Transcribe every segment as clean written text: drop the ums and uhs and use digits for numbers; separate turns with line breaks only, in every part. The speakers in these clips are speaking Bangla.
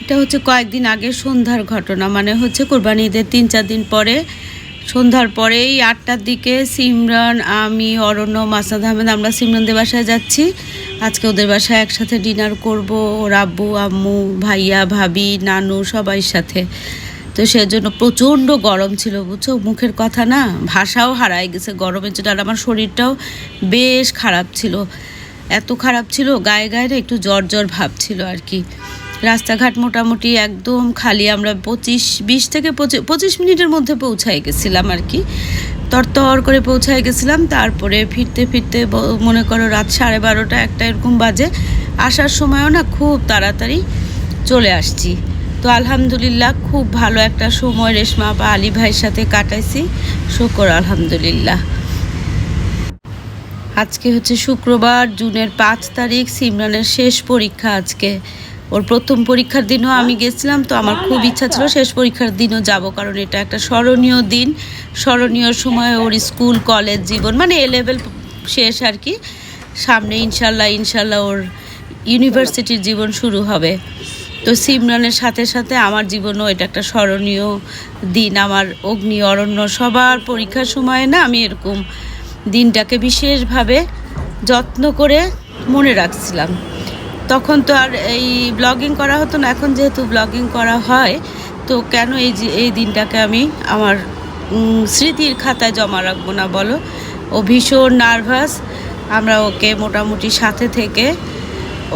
এটা হচ্ছে কয়েকদিন আগে সন্ধ্যার ঘটনা, মানে হচ্ছে কোরবানি ঈদের 3-4 দিন পরে সন্ধ্যার পরেই 8টার দিকে সিমরান, আমি, অরণ্য, মাসুদ আহমেদ আমরা সিমরানদের বাসায় যাচ্ছি। আজকে ওদের বাসায় একসাথে ডিনার করব, ওর আব্বু আম্মু ভাইয়া ভাবি নানু সবাই সাথে। তো সেজন্য প্রচণ্ড গরম ছিল বুঝছো, মুখের কথা না, ভাষাও হারায় গেছে গরমের জন্য। আর আমার শরীরটাও বেশ খারাপ ছিল, এত খারাপ ছিল গায়ে গায়ে না একটু জ্বর জ্বর ভাব ছিল আর কি। রাস্তাঘাট মোটামুটি একদম খালি, আমরা 20 থেকে 25 মিনিটের মধ্যে পৌঁছায় গেছিলাম আর কি, তরতর করে পৌঁছায় গেছিলাম। তারপরে ফিরতে ফিরতে মনে করো রাত 12:30 একটা এরকম বাজে। আসার সময়ও না খুব তাড়াতাড়ি চলে আসছি। তো আলহামদুলিল্লাহ খুব ভালো একটা সময় রেশমা বা আলী ভাইয়ের সাথে কাটাইছি, শুকর আলহামদুলিল্লাহ। আজকে হচ্ছে শুক্রবার, জুনের 5 তারিখ, সিমরানের শেষ পরীক্ষা আজকে। ওর প্রথম পরীক্ষার দিনও আমি গেছিলাম, তো আমার খুব ইচ্ছা ছিল শেষ পরীক্ষার দিনও যাব, কারণ এটা একটা স্মরণীয় দিন, স্মরণীয় সময় ওর স্কুল কলেজ জীবন, মানে এ লেভেল শেষ আর কি। সামনে ইনশাল্লাহ ওর ইউনিভার্সিটির জীবন শুরু হবে। তো সিমরানের সাথে সাথে আমার জীবনও এটা একটা স্মরণীয় দিন। আমার অগ্নি অরণ্য সবার পরীক্ষার সময় না আমি এরকম দিনটাকে বিশেষভাবে যত্ন করে মনে রাখছিলাম। তখন তো আর এই ব্লগিং করা হতো না, এখন যেহেতু ব্লগিং করা হয়, তো কেন এই দিনটাকে আমি আমার স্মৃতির খাতায় জমা রাখবো না বলো। ও ভীষণ নার্ভাস, আমরা ওকে মোটামুটি সাথে থেকে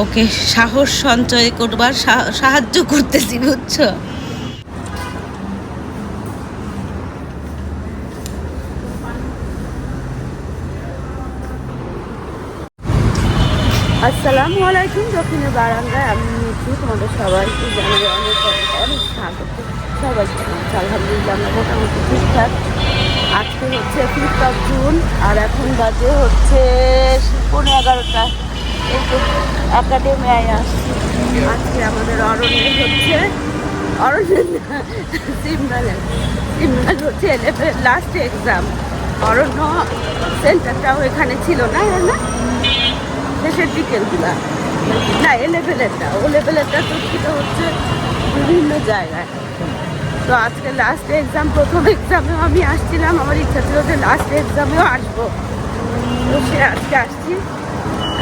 ওকে সাহস সঞ্চয় করবার সাহায্য করতেছি বুঝছো। আসসালামু আলাইকুম। দক্ষিণের বারান্দায় আমি নিচ্ছি, তোমাদের সবাইকে জানাই অনেক অনেক স্বাগত। সবাই আলহামদুলিল্লাহ আমরা মোটামুটি ঠিকঠাক। আজকে হচ্ছে 5 জুন আর এখন বাজে হচ্ছে 11:15। এই তো একাডেমিয়ায় আসছি। আজকে আমাদের অরণ্যের হচ্ছে সিমরান হচ্ছে 11 লাস্ট এক্সাম। অরণ্য সেন্টারটাও এখানে ছিল না, না শেষের দিকেরগুলা না, ও লেভেলেরটা তো ছিল হচ্ছে বিভিন্ন জায়গায়। তো আজকে লাস্ট এক্সাম, প্রথম এক্সামেও আমি আসছিলাম, আমার ইচ্ছা ছিল যে লাস্ট এক্সামেও আসবো, তো সে আজকে আসছি।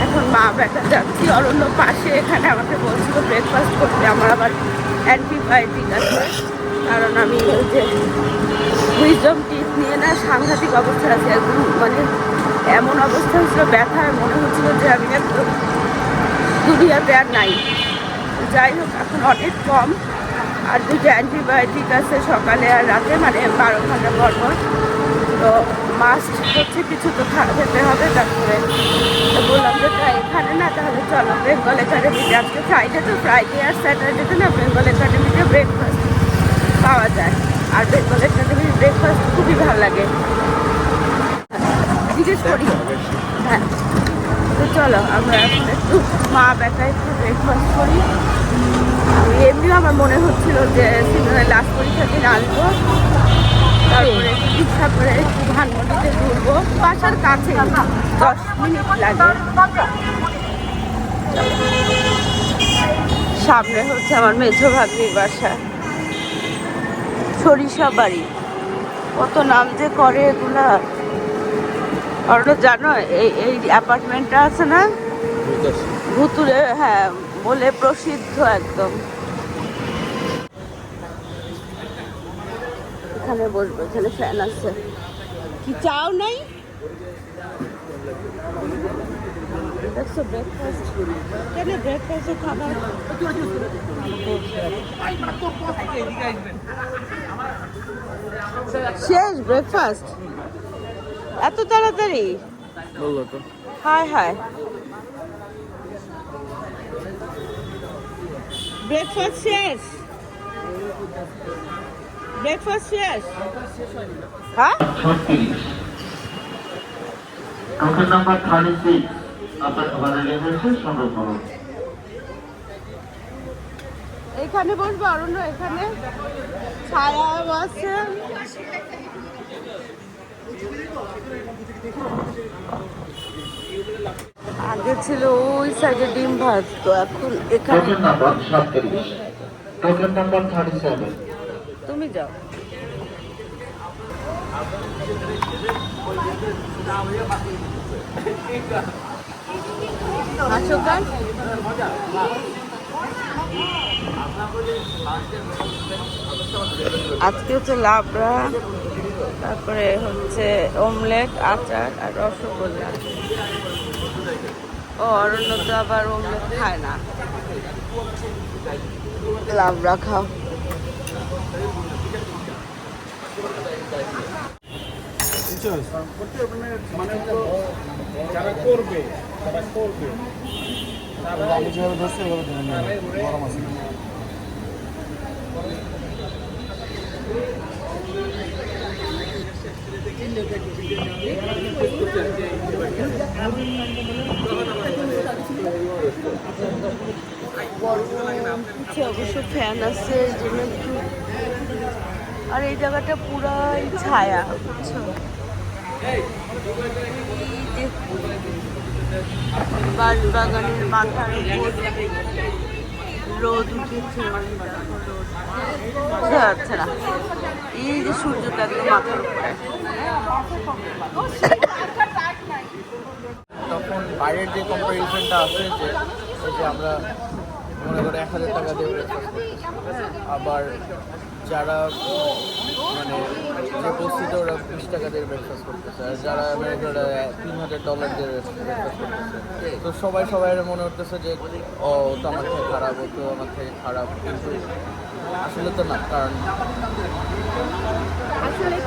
এখন মা বেটা যাচ্ছি, অরণ্য পাশে এখানে আমাকে বলছিল ব্রেকফাস্ট করতে। আমার আবার অ্যান্টিবায়োটিক আছে, কারণ আমি ওই যে উইজডম টিপ নিয়ে না সাংঘাতিক অবস্থা আছে একদম, মানে এমন অবস্থা হচ্ছিল, ব্যথায় মনে হচ্ছিল যে আমি একদম দুনিয়াতে আর নাই। যাই হোক এখন অনেক কম, আর 2টা অ্যান্টিবায়োটিক আছে সকালে আর রাতে, মানে 12 ঘন্টা পর পর। তো মাস্ট হচ্ছে কিছু তো খেতে হবে। তারপরে বললাম যে এখানে না, তাহলে চলো বেঙ্গল একাডেমিতে। আজকে ফ্রাইডে আর স্যাটারডেতে না বেঙ্গল একাডেমিতে ব্রেকফাস্ট পাওয়া যায়, আর বেঙ্গল একাডেমির ব্রেকফাস্ট খুবই ভালো লাগে, জিজ্ঞেস করি। হ্যাঁ, তো চলো আমরা এখন একটু মা বেটা একটু ব্রেকফাস্ট করি। এমনিও আমার মনে হচ্ছিল যে সিজনের লাস্ট পরীক্ষা দিন আসবো, তারপরে ইচ্ছা করে একটু ধানমন্ডিতে ঘুরবো, বাসার কাছে 10 মিনিট লাগে। সামনে হচ্ছে আমার মেঝো ভাগ্নির বাসা, সরিষা বাড়ি। কত নাম যে করে এগুলা। আর জানো এই অ্যাপার্টমেন্টটা আছে না ভুতুরে, হ্যাঁ বলে প্রসিদ্ধ একদম। এখানে বসবো, এখানে ফ্যান আছে। কি চাও নাই? দেখছো ব্রেকফাস্ট, কেন ব্রেকফাস্টে খাবার শেষ? ব্রেকফাস্ট এত তাড়াতাড়ি বললো তো? হায় হায়, ব্রেকফাস্ট শেষ? ব্রেকফাস্ট শেষ? হ্যাঁ, টোকেন নাম্বার 36 আপনার ওখানে লেগেছে, সংগ্রহ করুন। এখানে বসবো অরণ্য, এখানে ছায়া আছে। আগে ছিল ওই সাইডে ডিম ভাত, তো এখন এখানে
টোকেন নাম্বার 37।
তুমি যাও। আজকে হচ্ছে লাবড়া, তারপরে হচ্ছে অমলেট, আচার আর রসগোল্লা। ও অরণ্য তো আবার অমলেট খায় না, লাবড়া খাও।
যারা করবে আমি যেভাবে ধরছি গরম আছে।
অবশ্য ফ্যান আছে এই জন্য একটু, আর এই জায়গাটা পুরাই ছায়া, বুঝছো? বাঁশবাগানের মাথার উপর রোদ উঠেছে, বোঝা যাচ্ছে না। এই যে সূর্যটা একদম মাথার উপরে।
তখন বাইরের যে কম্পারিজনটা আছে যে আমরা মনে করে 1000 টাকা দিয়ে ব্রেকফাস্ট করতেছি, আবার যারা মানে যে বস্তিতে ওরা 20 টাকা দিয়ে ব্রেকফাস্ট করতেছে, আর যারা আমেরিকারা $3000 দিয়ে ব্রেকফাস্ট করতেছে। তো সবাই মনে করতেছে যে ও তো আমার থেকে খারাপ, ও তো আমার থেকে খারাপ, কিন্তু আসলে তো না। কারণ
আসলে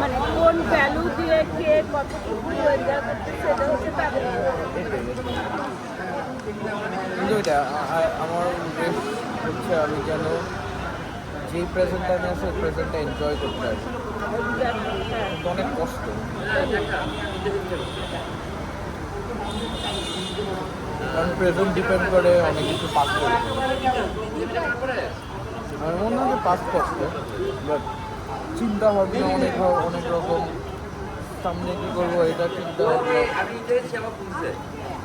মানে কোন ভ্যালু দিয়ে কে কতটুকু এনজয় করছে সেটা হচ্ছে তাদের।
কিন্তু এটা আমার বেশ হচ্ছে আমি যেন যেই প্রেজেন্ট টাইমে আছে ওই প্রেজেন্টটা এনজয় করতে পারি। কিন্তু অনেক কষ্ট, কারণ প্রেজেন্ট ডিপেন্ড করে অনেক কিছু পাস করে। আমার মনে হয় যে পাস করতে, বাট চিন্তা ভাবনা অনেক রকম, সামনে কী করবো এটা চিন্তা ভাবনা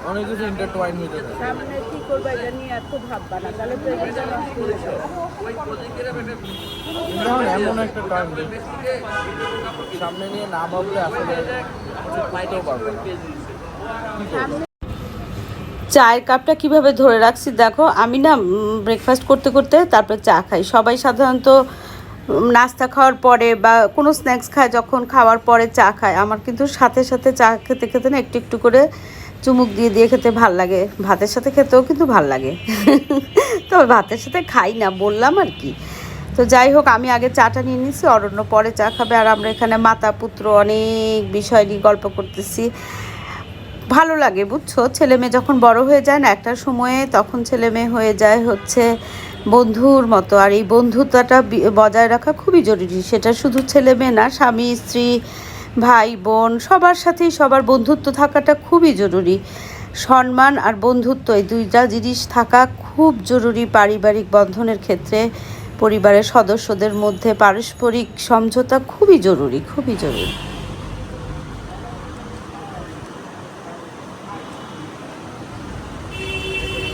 অনেক কিছু ইন্টারটুয়াইন হয়ে যাবে।
সামনে কি করবে এটা নিয়ে এত ভাববা না, তাহলে তো এটা নষ্ট হয়ে যাবে।
এমন একটা টাইম সামনে নিয়ে না ভাবলে আসলে কিছু করতেও পারবো না।
চায়ের কাপটা কিভাবে ধরে রাখছি দেখো। আমি না ব্রেকফাস্ট করতে করতে তারপরে চা খাই। সবাই সাধারণত নাস্তা খাওয়ার পরে বা কোনো স্ন্যাক্স খায়, যখন খাওয়ার পরে চা খায়। আমার কিন্তু সাথে সাথে চা খেতে খেতে না একটু একটু করে চুমুক দিয়ে দিয়ে খেতে ভাল লাগে। ভাতের সাথে খেতেও কিন্তু ভাল লাগে, তবে ভাতের সাথে খাই না, বললাম আর কি। তো যাই হোক, আমি আগে চাটা নিয়ে নিচ্ছি, অরণ্য পরে চা খাবে। আর আমরা এখানে মাতা পুত্র অনেক বিষয় নিয়ে গল্প করতেছি। ভালো লাগে, বুঝছো? ছেলে মেয়ে যখন বড় হয়ে যায় না একটা সময়ে, তখন ছেলে মেয়ে হয়ে যায় হচ্ছে বন্ধুর মতো। আর এই বন্ধুত্বটা বজায় রাখা খুবই জরুরি। সেটা শুধু ছেলে মেয়ে না, স্বামী স্ত্রী ভাই বোন সবার সাথেই সবার বন্ধুত্ব থাকাটা খুবই জরুরি। সম্মান আর বন্ধুত্ব এই দুইটা জিনিস থাকা খুব জরুরি পারিবারিক বন্ধনের ক্ষেত্রে। পরিবারের সদস্যদের মধ্যে পারস্পরিক সমঝোতা খুবই জরুরি, খুবই জরুরি।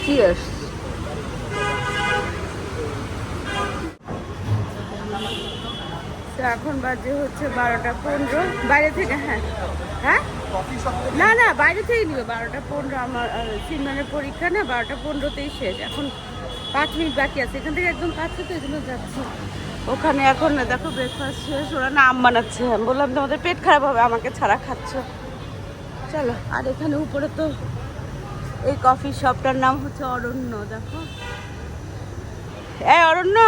Cheers. এখন বাজে হচ্ছে 12টা 15 বাইরে থেকে। হ্যাঁ হ্যাঁ, না না বাইরে থেকেই নিবে। 12টা 15 আমার সিনমানের পরীক্ষা না, 12টা 15তেই শেষ। এখন 5 মিনিট বাকি আছে, এখান থেকে একদম কাছে, তো এই জন্য যাচ্ছি ওখানে। এখন না দেখো ব্রেকফাস্ট শেষ, ওরা না আম বানাচ্ছে। আমি বললাম তোমাদের পেট খারাপ হবে আমাকে ছাড়া খাচ্ছ, চলো। আর এখানে উপরে তো এই কফি শপটার নাম হচ্ছে অরণ্য। দেখো, এই অরণ্য,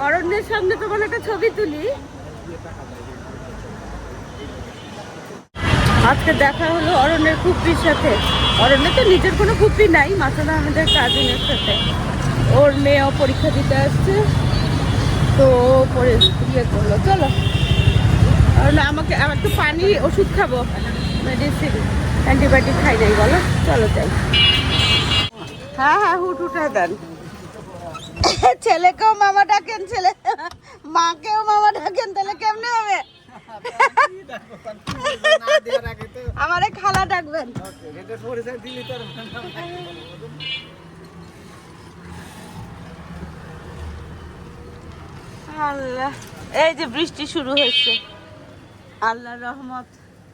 অরণ্যের সামনে তোমার একটা ছবি তুলি। আজকে দেখা হলো অরণ্যের ফুপির সাথে। অরণ্যের তো নিজের কোনো ফুপি নাই, মাসানা আমাদের কাজিনের সাথে। ওর মেয়েও পরীক্ষা দিতে আসছে, তো পরে ইয়ে করলো। চলো, আমাকে একটু পানি, ওষুধ খাবো, মেডিসিন, অ্যান্টিবায়োটিক খাই নাই, বলো। চলো যাই। হ্যাঁ হ্যাঁ, হুট উঠে দেন। ছেলেকেও মামা ডাকেন, ছেলে মাকেও মামা ডাকেন, তাহলে কেমনে হবে? আমারে খালা ডাকবেন। আল্লাহ, এই যে বৃষ্টি শুরু হয়েছে, আল্লাহর রহমত।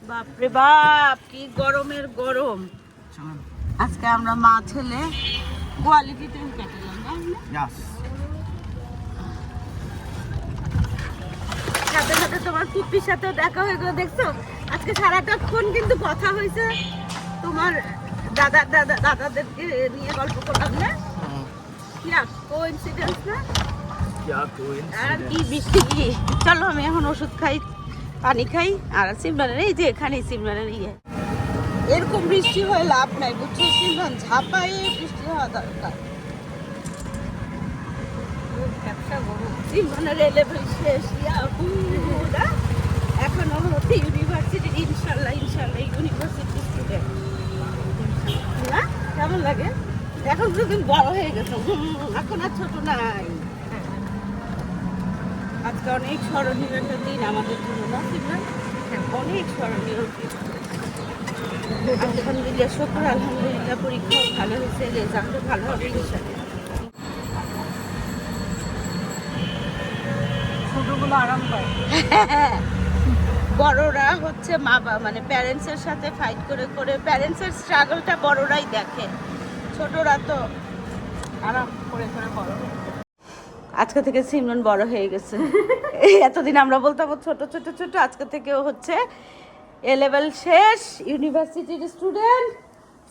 বাপরে বাপ, কি গরমের গরম। আজকে আমরা মা ছেলে কোয়ালিটি টাইম কাটালাম না? সাথে সাথে তোমার পুপির সাথেও দেখা হয়ে গেল, দেখছো? আজকে সারাটাক্ষণ কিন্তু কথা হয়েছে, তোমার দাদাদেরকে নিয়ে গল্প করলাম না? কি কোইন্সিডেন্স না? আর কি বৃষ্টি কি। চলো আমি এখন ওষুধ খাই, পানি খাই। আর সিমরানের এই যে এখানে সিমরানের এরকম বৃষ্টি হয়ে লাভ নাই, বুঝছো? সিমরান ঝাপায়ে বৃষ্টি হওয়া দরকার। সিমরানের লেভেল শেষ, এখন হচ্ছে ইউনিভার্সিটি, ইনশাল্লাহ ইউনিভার্সিটি স্টুডেন্ট না? কেমন লাগে? এখন তো তুমি বড় হয়ে গেছো, এখন আর ছোট নাই। আজকে অনেক স্মরণীয় একটা দিন আমাদের জন্য না সিমরান? অনেক স্মরণীয়। আলহামদুলিল্লাহ, শুকর আলহামদুলিল্লাহ, পরীক্ষাও ভালো হয়েছে, রেজাল্টও ভালো হবে ইনশাআল্লাহ। ছোটগুলো আরাম পায়। বড়রা হচ্ছে মা বাবা, মানে প্যারেন্টসের সাথে ফাইট করে করে প্যারেন্টসের স্ট্রাগলটা বড়রাই দেখে, ছোটরা তো আরাম করে করে বড়। আজকে থেকে সিমরান বড় হয়ে গেছে। এতদিন আমরা বলতাম ছোট ছোট ছোট, আজকে থেকে হচ্ছে এ লেভেল শেষ, ইউনিভার্সিটির স্টুডেন্ট।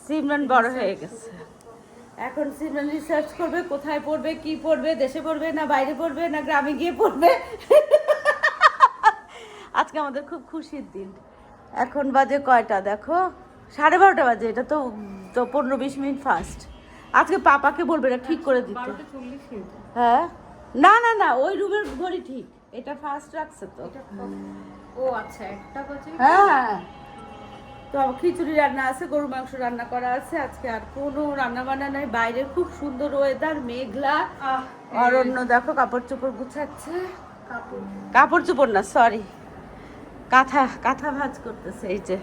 সিমরান বড় হয়ে গেছে। এখন সিমরান রিসার্চ করবে, কোথায় পড়বে, কি পড়বে, দেশে পড়বে না বাইরে পড়বে না গ্রামে গিয়ে পড়বে। আজকে আমাদের খুব খুশির দিন। এখন বাজে কয়টা দেখো, 12:30 বাজে। এটা তো 15-20 মিনিট ফার্স্ট। আজকে পাপাকে বলবে না ঠিক করে দিতে। হ্যাঁ, না না না, ওই রুমের ঘড়ি ঠিক, এটা ফার্স্ট রাখছে তো।
ও আচ্ছা, একটা বাজে।
হ্যাঁ, তো খিচুড়ি রান্না আছে, গরু মাংস রান্না করা আছে। আজকে আর কোনো রান্না বান্না নাই। বাইরে খুব সুন্দর ওয়েদার, মেঘলা। অরণ্য দেখো কাপড় চোপড় গুছাচ্ছে। কাপড় চোপড় না, সরি, কাঁথা ভাঁজ করতেছে। এই যে,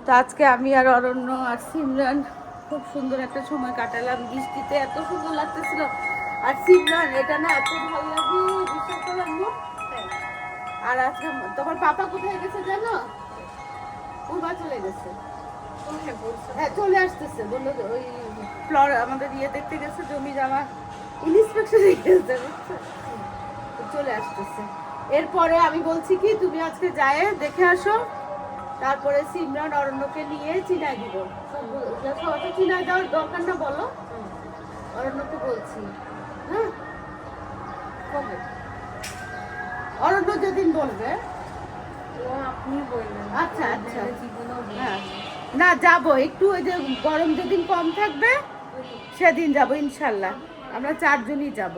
তো আজকে আমি আর অরণ্য আর সিমরান খুব সুন্দর একটা সময় কাটালাম বৃষ্টিতে, এত সুন্দর লাগতেছিল। আর সিমরান এটা না এত ভালো লাগে, বিশ্বাস করলাম না। আর আজকে তোমার পাপা কোথায় গেছে জানো? পূর্বা চলে গেছে। হ্যাঁ, চলে আসতেছে, বললো ওই ফ্লোর আমাদের দেখতে গেছে, জমি জমা ইন্সপেকশনে গেছে, চলে আসতেছে। এরপরে আমি বলছি কি, তুমি আজকে যায় দেখে আসো, তারপরে সিমরান অরণ্যকে নিয়ে চিনাই দিব। সবাইকে চিনাই দেওয়ার দরকার না, বলো? অরণ্যকে বলছি। হ্যাঁ, কবে? অরণ্য যেদিন বলবে
আপনি বললেন।
আচ্ছা আচ্ছা, হ্যাঁ, না যাবো একটু, ওই যে গরম যেদিন কম থাকবে সেদিন যাব ইনশাল্লাহ। আমরা 4 জনই যাব।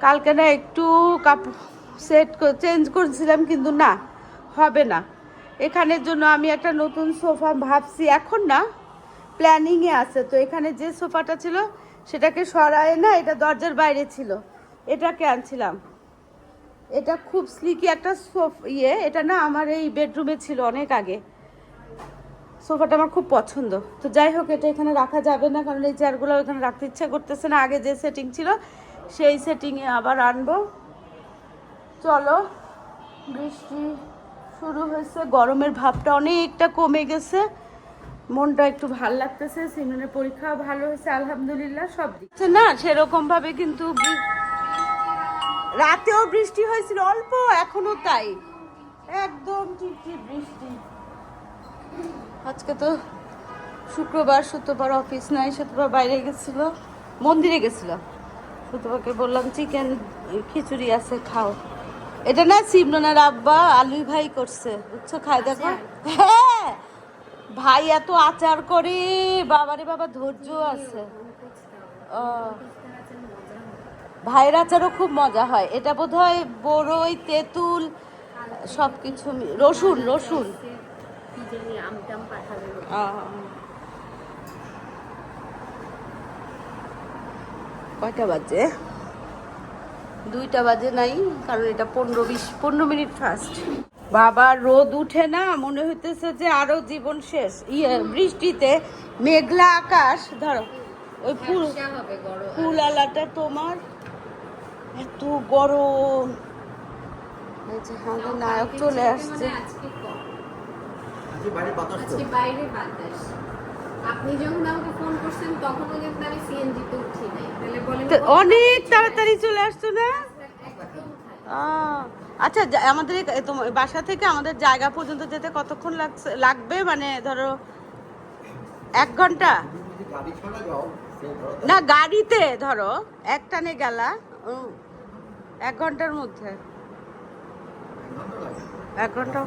কালকে না একটু কাপড় চেঞ্জ করেছিলাম, কিন্তু না, হবে না। এখানের জন্য আমি একটা নতুন সোফা ভাবছি, এখন না, প্ল্যানিংয়ে আছে। তো এখানে যে সোফাটা ছিল সেটাকে সরায় না, এটা দরজার বাইরে ছিল, এটাকে আনছিলাম। এটা খুব স্লিকি একটা এটা না আমার এই বেডরুমে ছিল অনেক আগে। সোফাটা আমার খুব পছন্দ। তো যাই হোক, এটা এখানে রাখা যাবে না, কারণ এই চেয়ারগুলো এখানে রাখতে ইচ্ছা করতেছে না। আগে যে সেটিং ছিল সেই সেটিংয়ে আবার আনবো। চলো, বৃষ্টি শুরু হয়েছে, গরমের ভাবটা অনেকটা কমে গেছে, মনটা একটু ভাল লাগতেছে। সিমরানের পরীক্ষাও ভালো হয়েছে আলহামদুলিল্লাহ, সব দিক না সেরকম ভাবে। কিন্তু রাতেও বৃষ্টি হয়েছিল অল্প, এখনো তাই, একদম টিপটিপ বৃষ্টি। আজকে তো শুক্রবার অফিস নাই, শুক্রবার বাইরে গেছিল, মন্দিরে গেছিল। শুক্রবারকে বললাম চিকেন খিচুড়ি আছে, খাও। এটা না সিমরানের আব্বা আলু ভাই করছে, বুঝছো? খাই দেখো। হ্যাঁ, ভাই এত আচার করে, বাবারে বাবা, ধৈর্য আছে। ভাইয়ের আচারও খুব মজা হয়। এটা বোধহয় বড়ই, তেঁতুল, সবকিছু, রসুন। কয়টা বাজে? 2টা বাজে নাই, কারণ এটা 15 মিনিট ফার্স্ট। বাবা রোদ উঠে না, মনে হইতেছে যে আরো জীবন শেষ। বৃষ্টিতে মেঘলা আকাশ, ধরো ওই ফুল
ব্যবসা হবে গরম।
ফুল আলাটা তোমার এত গরম। এই যে আমাদের নায়ক চলে আসছে।
আজকে কম।
আজকে বাইরে বাতাস তো।
আজকে বাইরে বাতাস। আপনি যখন আমাকে ফোন করছেন তখনও কিন্তু আমি সিএনজি তে উঠি নাই, তাহলে বলেন
তো অনেক তাড়াতাড়ি চলে আসছো না?
একদম
আচ্ছা, আমাদের তোমার বাসা থেকে আমাদের জায়গা পর্যন্ত যেতে কতক্ষণ লাগবে? মানে ধরো 1 ঘন্টা?
যদি গাড়ি ছাড়া যাও
না, গাড়িতে ধরো একটানে গেলা 1 ঘন্টার মধ্যে। 1 ঘন্টা।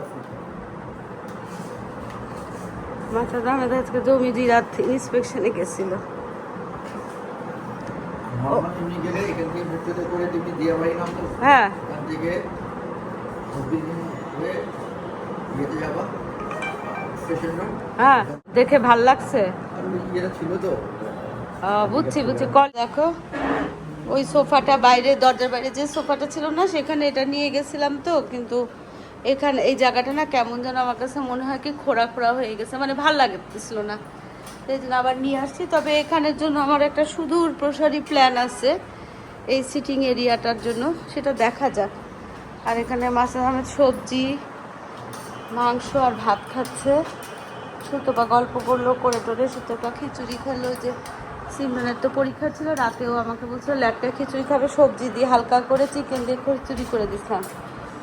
মাথার দামে আজকে জমি জিরাত ইন্সপেকশনে গেছিল।
নরমাল এমনি গেলে এখান থেকে মেট্রোতে করে তুমি দিয়াবাড়ি নামো,
হ্যাঁ
ওখান থেকে 24 দিন হয়ে যেতে যাবা স্টেশন রোড।
হ্যাঁ, দেখে ভাল লাগছে।
আর ওই ইয়েটা ছিল তো
বুঝছি কল দেখো, ওই সোফাটা বাইরে, দরজার বাইরে যে সোফাটা ছিল না, সেখানে এটা নিয়ে গেছিলাম তো, কিন্তু এখানে এই জায়গাটা না কেমন যেন আমার কাছে মনে হয় কি খোঁড়া খোঁড়া হয়ে গেছে, মানে ভাল লাগতেছিল না, সেই জন্য আবার নিয়ে আসছি। তবে এখানের জন্য আমার একটা সুদূর প্রসারী প্ল্যান আছে এই সিটিং এরিয়াটার জন্য, সেটা দেখা যাক। আর এখানে মাসুদ আহমেদ সবজি, মাংস আর ভাত খাচ্ছে। সুতপা গল্প করলো করে টোরে, সুতপা খিচুড়ি খেলো। যে সিমরানের তো পরীক্ষা ছিল, রাতেও আমাকে বলছিল ল্যাপটা খিচুড়ি খাবে, সবজি দিয়ে হালকা করে চিকেন দিয়ে খিচুড়ি করে দিছিলাম।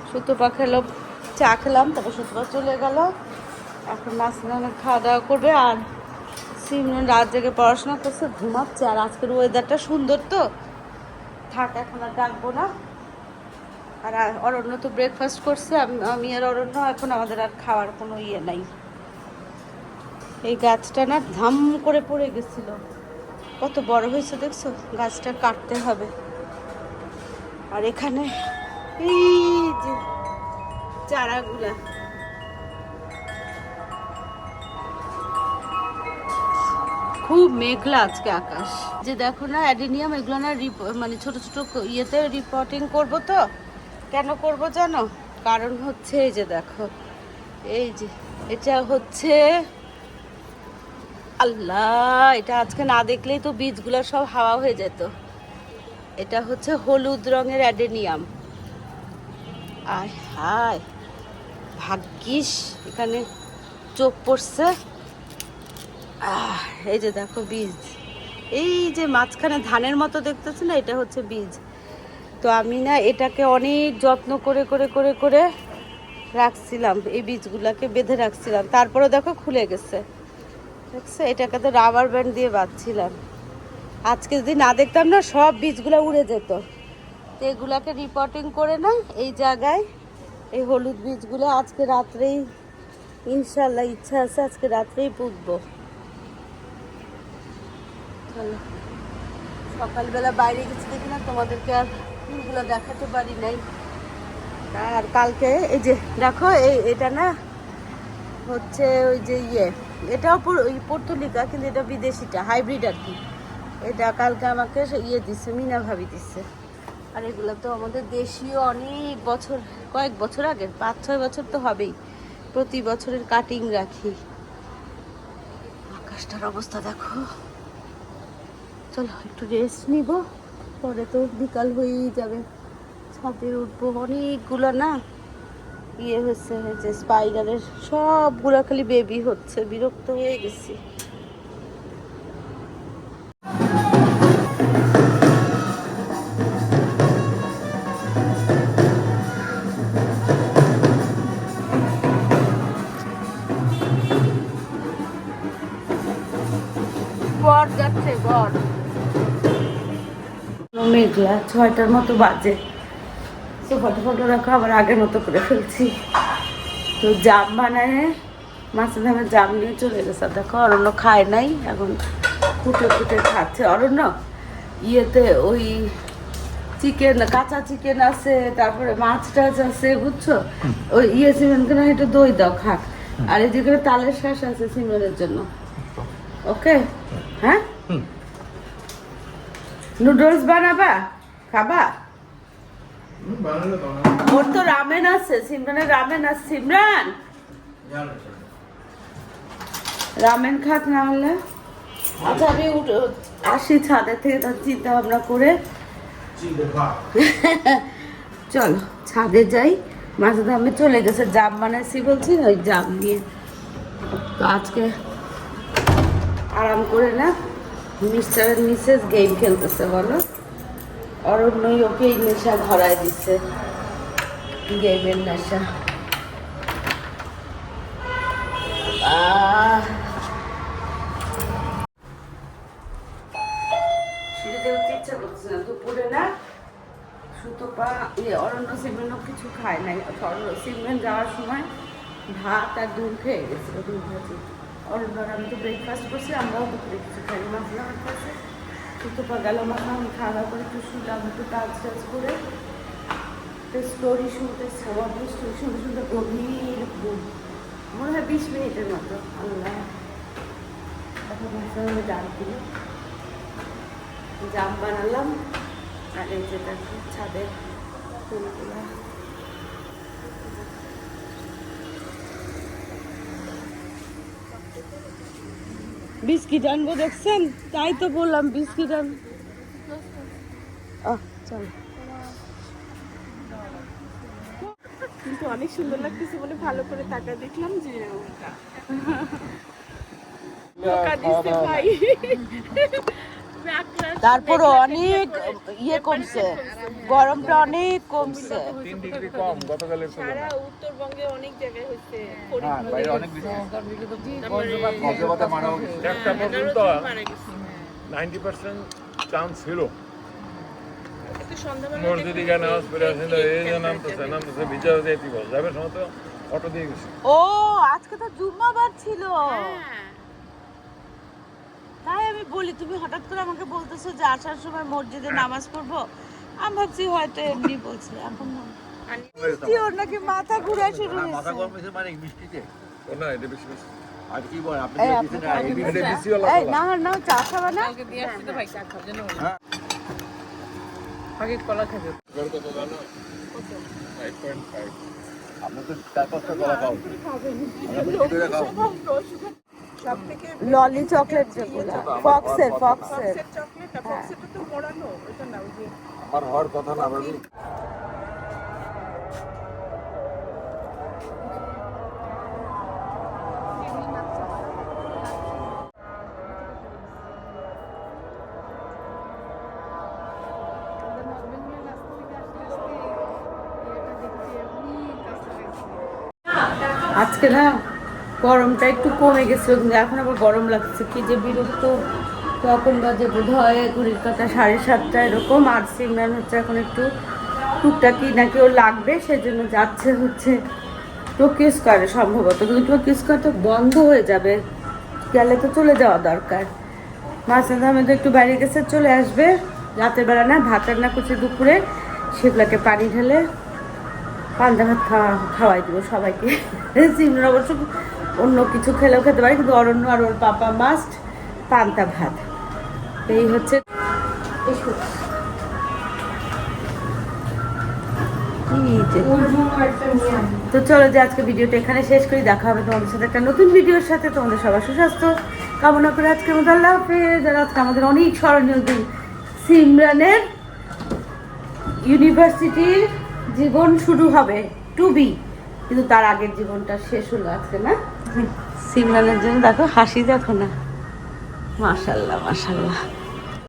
সুতপা খেলো, চা খেলাম, তারপর সুতপা চলে গেল। এখন মাসুদ খাওয়া দাওয়া করবে, আর সিমরান রাত জেগে পড়াশোনা করছে, ঘুমাচ্ছে। আর আজকের ওয়েদারটা সুন্দর তো, থাক এখন আর ডাকবো না। আর অরণ্য তো ব্রেকফাস্ট করছে, আমি আর অরণ্য, এখন আমাদের আর খাওয়ার কোনো ইয়ে নাই। এই গাছটা না ধাম করে পড়ে গেছিল, কত বড় হয়েছে দেখছো, গাছটা কাটতে হবে। আর এখানে এই যে চারাগুলা, খুব মেঘলা আজকে আকাশ। যে দেখো না অ্যাডেনিয়াম, এগুলো না মানে ছোট ছোট ইয়েতে রিপোর্টিং করব। তো কেন করব জানো? কারণ হচ্ছে এই যে দেখো, এই যে এটা হচ্ছে, আল্লাহ, এটা আজকে না দেখলেই তো বীজগুলো সব হাওয়া হয়ে যেত। এটা হচ্ছে হলুদ রঙের অ্যাডেনিয়াম। আয় হায়, ভাগ্যিস এখানে চোখ পড়ছে। এই যে দেখো বীজ, এই যে মাঝখানে ধানের মতো দেখতেছে না, এটা হচ্ছে বীজ। তো আমি না এটাকে অনেক যত্ন করে করে করে করে রাখছিলাম, এই বীজগুলাকে বেঁধে রাখছিলাম, তারপরে দেখো খুলে গেছে, দেখছো? এটাকে তো রাবার ব্যান্ড দিয়ে বাঁধছিলাম। আজকে যদি না দেখতাম না, সব বীজগুলো উড়ে যেত। তো এগুলাকে রিপোর্টিং করে না এই জায়গায়, এই হলুদ বীজগুলো আজকে রাত্রেই, ইনশাল্লাহ ইচ্ছা আছে আজকে রাত্রেই পুঁতবো। চলো, সকালবেলা বাইরে গেছি দেখি না, তোমাদেরকে আর ফুলগুলো দেখাতে পারি নাই। আর কালকে এই যে দেখো, এটা না হচ্ছে ওই যে এটাও ওই পর্তুলিকা, কিন্তু এটা বিদেশিটা, হাইব্রিড আর কি। এটা কালকে আমাকে ইয়ে দিচ্ছে, মিনা ভাবি দিচ্ছে। আর এগুলো তো আমাদের দেশীয়, অনেক বছর, কয়েক বছর আগে, 5-6 বছর তো হবেই, প্রতি বছরের কাটিং রাখি। আকাশটার অবস্থা দেখো। চলো একটু রেস্ট নিব, পরে তো বিকাল হয়েই যাবে, ছাদে উঠবো। অনেকগুলো না ইয়ে হচ্ছে, যে স্পাইডারের সবগুলো খালি বেবি হচ্ছে, বিরক্ত হয়ে গেছি। বর যাচ্ছে, বর। মেঘলা, 6টার মতো বাজে। তো ফটো রাখো, আবার আগের মতো করে ফেলছি। তো জাম বানায়, মাছের দামে জাম নিয়ে চলে গেছে। দেখো অরণ্য খায় নাই, এখন ফুটে ফুটে খাচ্ছে। অরণ্য ইয়েতে ওই চিকেন, কাঁচা চিকেন আছে, তারপরে মাছ টাছ আছে, বুঝছো? ওই সিমেন্টকে না একটু দই দাও, খাক। আর এই যেখানে তালের শ্বাস আছে সিমেন্টের জন্য। ওকে, হ্যাঁ, নুডলস বানাবা, খাবা? ওর তো রামেন আছে, সিমরানের রামেন আছে। সিমরান রামেন খাক না হলে। আচ্ছা আমি আসি ছাদের থেকে, তার চিন্তা ভাবনা করে চলো ছাদে যাই। মাঝে আমি চলে গেছে জাম বানাইছি বলছি, ওই জাম নিয়ে। তো আজকে আরাম করে না মিস্টার আর মিসেস গেম খেলতেছে বলো। অরণ্যই ওকে এই নেশা ধরায় দিচ্ছে, গেমের নেশা। সিঁড়িতে উঠতে ইচ্ছা করছে না দুপুরে না। সুতপা অরণ্য সিমরানও কিছু খায় নাই। সিমরান যাওয়ার সময় ভাত আর দুধ খেয়ে গেছিল, দুধ ভাজি। অরণ্য আমি তো ব্রেকফাস্ট করছি, আমরাও দুপুরে কিছু খাই না। মাঝে আমার কাছে সুতপা গেল, মাথা আমি খাওয়া দাওয়া করে একটু শুনলাম, একটু কাজ টাজ করে স্টোরি শুনতে স্টোরি শুনতে শুনতে গভীর ঘুম, মনে হয় 20 মিনিটের মতো। আল্লাহ তখন মাঝে ডাল দিল, জাম বানালাম। আর এই যেটা ছাদের ফুলগুলা বিস্কিট আনবো দেখছেন, তাই তো বললাম বিস্কিট আন। চলো
কিন্তু অনেক সুন্দর লাগতেছে বলে ভালো করে তাকা দেখলাম যে ওটা ধোকা দিচ্ছে ভাই।
তারপর অনেক ইয়ে কমছে, গরমটা অনেক কমছে।
3 ডিগ্রি কম গতকালের
সারা
তুলনায়।
উত্তরবঙ্গে অনেক জায়গায় হচ্ছে,
হ্যাঁ, বাইরে অনেক বেশি।
বজ্রপাতে
মারাও গেছে।
একটা পর্যন্ত
মারা গেছে।
90% চান্স ছিল
কিন্তু সন্ধ্যাবেলা
মসজিদ এখানে হসপিটাল এই যে নামতেছে ভিজা যেতে বল যাবে সময় তো অটো দিয়ে গেছে।
ও আজকে তো জুম্মাবার ছিল,
হ্যাঁ,
তাই আমি বলি তুমি হঠাৎ করে আমাকে বলতেছো যে আসার সময় মসজিদে নামাজ পড়বো। আমি ভাবছি হয়তো এমনি বলছে। এখন মিষ্টি ওর নাকি মাথা ঘুরা শুরু
মাথা
হয়েছে।
গরম হয়েছে মানে মিষ্টিতে
ও না এটা বেশি বেশি
আর কি বল আপনি
এই,
দিয়েছেন না
আপনি
এই
এটা বেশি হলো
এই না না চা খাবা না?
কালকে দিয়ে আসছি তো ভাই চা খাওয়ার জন্য বললাম।
হ্যাঁ।
আগে কলা খাবে।
কত জানো 5.5
আপনি তো 4-5টা কলা খাও আপনি খাও
সবথেকে
ললি চকলেট যেগুলো ফক্সের
ফক্সের চকলেটটা, ফক্সেরটা তো মোড়ানো, ওটা না ওই যে
আমার হওয়ার কথা না ভাবি
আজকে না গরমটা একটু কমে গেছিল, কিন্তু এখন আবার গরম লাগছে। কি যে বিরক্ত। তখন বাজে বোধ হয় 7:30 এরকম। আর সিমরান হচ্ছে এখন একটু টুকটাকি নাকি ওর লাগবে, সেজন্য যাচ্ছে হচ্ছে টোকিও স্কয়ারে সম্ভবত। কিন্তু টোকিও স্কয়ার তো বন্ধ হয়ে যাবে, গেলে তো চলে যাওয়া দরকার। মাসুদ আহমেদ একটু বাইরে গেছে, চলে আসবে রাতের বেলা। না ভাত রান্না করছে দুপুরে, সেগুলোকে পানি ঢেলে পান্তা ভাত খাওয়াই দিব সবাইকে। সিমরান অবশ্য অন্য কিছু খেলেও খেতে পারে, কিন্তু অরণ্য আর ওর পাপা মাস্ট পান্তা ভাত। এই হচ্ছে তো চলো যে আজকে ভিডিওটা এখানে শেষ করি। দেখা হবে তোমাদের সাথে একটা নতুন ভিডিওর সাথে। তোমাদের সবার সুস্বাস্থ্য কামনা করে আজকের মতো আল্লাহ হাফেজ। আর আজকে আমাদের অনেক স্মরণীয় দিন, সিমরানের ইউনিভার্সিটির জীবন শুরু হবে টু বি, কিন্তু তার আগের জীবনটা শেষ হলো আজকে না। সিমরানের জন্য দেখো হাসি, দেখো না, মাশাল্লাহ মাশাল্লাহ।